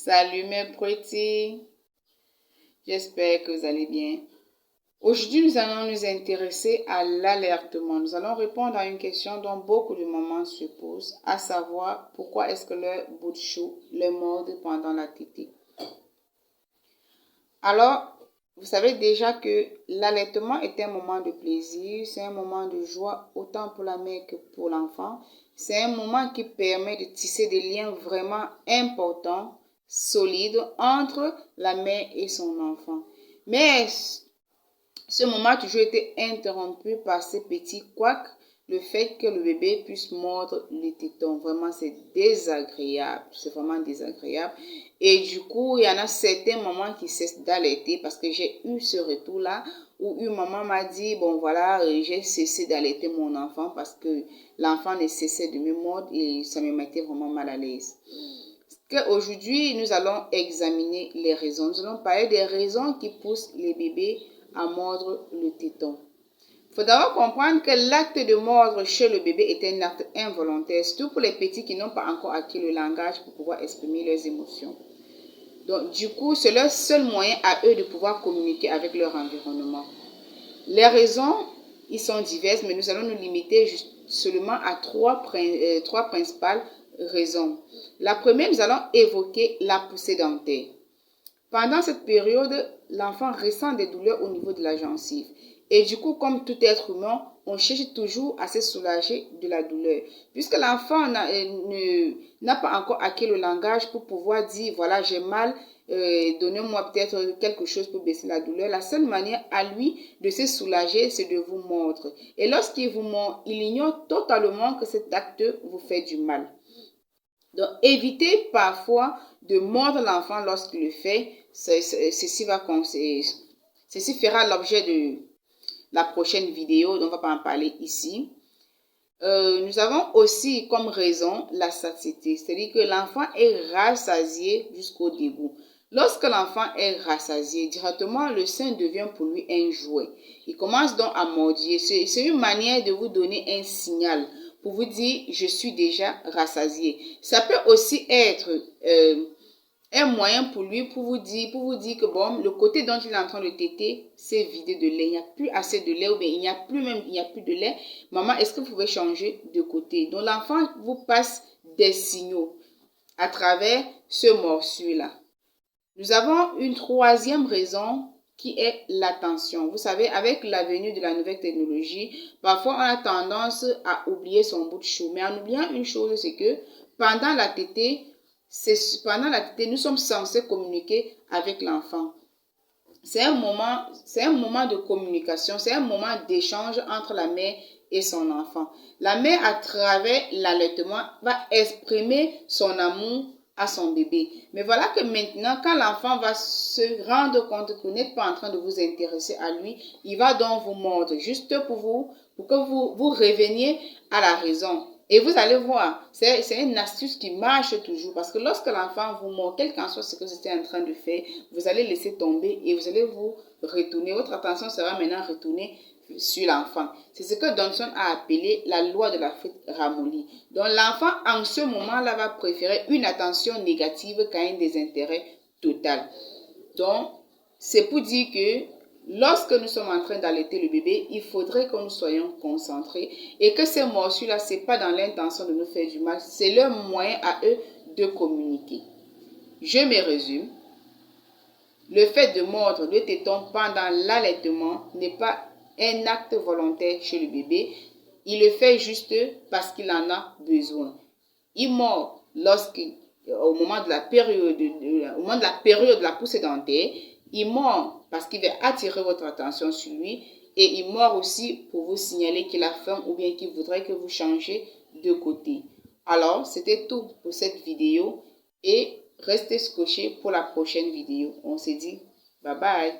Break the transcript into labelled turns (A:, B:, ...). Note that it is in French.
A: Salut mes petits, j'espère que vous allez bien. Aujourd'hui, nous allons nous intéresser à l'alertement. Nous allons répondre à une question dont beaucoup de mamans se posent, à savoir pourquoi est-ce que leur bout de chou les morde pendant la tétée. Alors, vous savez déjà que l'allaitement est un moment de plaisir, c'est un moment de joie autant pour la mère que pour l'enfant. C'est un moment qui permet de tisser des liens vraiment importants, solides entre la mère et son enfant. Mais ce moment a toujours été interrompu par ces petits couacs, le fait que le bébé puisse mordre les tétons. Vraiment, c'est désagréable. C'est vraiment désagréable. Et du coup, il y en a certains mamans qui cessent d'allaiter parce que j'ai eu ce retour-là où une maman m'a dit, bon voilà, j'ai cessé d'allaiter mon enfant parce que l'enfant ne cessait de me mordre et ça me mettait vraiment mal à l'aise. Aujourd'hui, nous allons examiner les raisons. Nous allons parler des raisons qui poussent les bébés à mordre le téton. Il faut d'abord comprendre que l'acte de mordre chez le bébé est un acte involontaire, surtout pour les petits qui n'ont pas encore acquis le langage pour pouvoir exprimer leurs émotions. Donc, du coup, c'est leur seul moyen à eux de pouvoir communiquer avec leur environnement. Les raisons, ils sont diverses, mais nous allons nous limiter seulement à trois principales raisons. La première, nous allons évoquer la poussée dentaire. Pendant cette période, l'enfant ressent des douleurs au niveau de la gencive. Et du coup, comme tout être humain, on cherche toujours à se soulager de la douleur. Puisque l'enfant n'a pas encore acquis le langage pour pouvoir dire, voilà, j'ai mal, donnez-moi peut-être quelque chose pour baisser la douleur. La seule manière à lui de se soulager, c'est de vous mordre. Et lorsqu'il vous mord, il ignore totalement que cet acte vous fait du mal. Donc, évitez parfois de mordre l'enfant lorsqu'il le fait. Ceci fera l'objet de la prochaine vidéo, donc on ne va pas en parler ici. Nous avons aussi comme raison la satiété, c'est-à-dire que l'enfant est rassasié jusqu'au dégoût. Lorsque l'enfant est rassasié, directement le sein devient pour lui un jouet. Il commence donc à mordiller. C'est une manière de vous donner un signal pour vous dire je suis déjà rassasié. Ça peut aussi être un moyen pour lui pour vous dire que bon, le côté dont il est en train de téter, c'est vidé de lait. Il n'y a plus assez de lait ou bien il n'y a plus de lait. Maman, est-ce que vous pouvez changer de côté? Donc l'enfant vous passe des signaux à travers ce morceau-là. Nous avons une troisième raison qui est l'attention. Vous savez, avec la venue de la nouvelle technologie, parfois on a tendance à oublier son bout de chou. Mais en oubliant une chose, c'est que pendant la tétée, nous sommes censés communiquer avec l'enfant. C'est un moment de communication, c'est un moment d'échange entre la mère et son enfant. La mère, à travers l'allaitement, va exprimer son amour à son bébé. Mais voilà que maintenant, quand l'enfant va se rendre compte que vous n'êtes pas en train de vous intéresser à lui, il va donc vous mordre juste pour que vous reveniez à la raison. Et vous allez voir, c'est une astuce qui marche toujours parce que lorsque l'enfant vous mord, quel qu'en soit ce que vous êtes en train de faire, vous allez laisser tomber et vous allez vous retourner. Votre attention sera maintenant retournée sur l'enfant. C'est ce que Johnson a appelé la loi de la frite ramollie. Donc l'enfant, en ce moment-là, va préférer une attention négative qu'à un désintérêt total. Donc, c'est pour dire que lorsque nous sommes en train d'allaiter le bébé, il faudrait que nous soyons concentrés et que ces morceaux-là, ce n'est pas dans l'intention de nous faire du mal, c'est leur moyen à eux de communiquer. Je me résume. Le fait de mordre le téton pendant l'allaitement n'est pas un acte volontaire chez le bébé. Il le fait juste parce qu'il en a besoin. Il mord au moment de la période de la poussée dentaire. Il mord parce qu'il veut attirer votre attention sur lui. Et il mord aussi pour vous signaler qu'il a faim ou bien qu'il voudrait que vous changez de côté. Alors, c'était tout pour cette vidéo. Et restez scotchés pour la prochaine vidéo. On se dit bye bye.